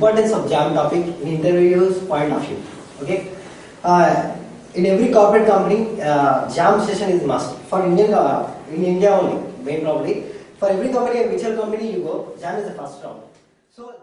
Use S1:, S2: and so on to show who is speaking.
S1: importance of jam topic in interviews point of view. Okay, in every corporate company, jam session is must for Indian in India only, main probably for every company, whichever company you go, jam is the first round. So.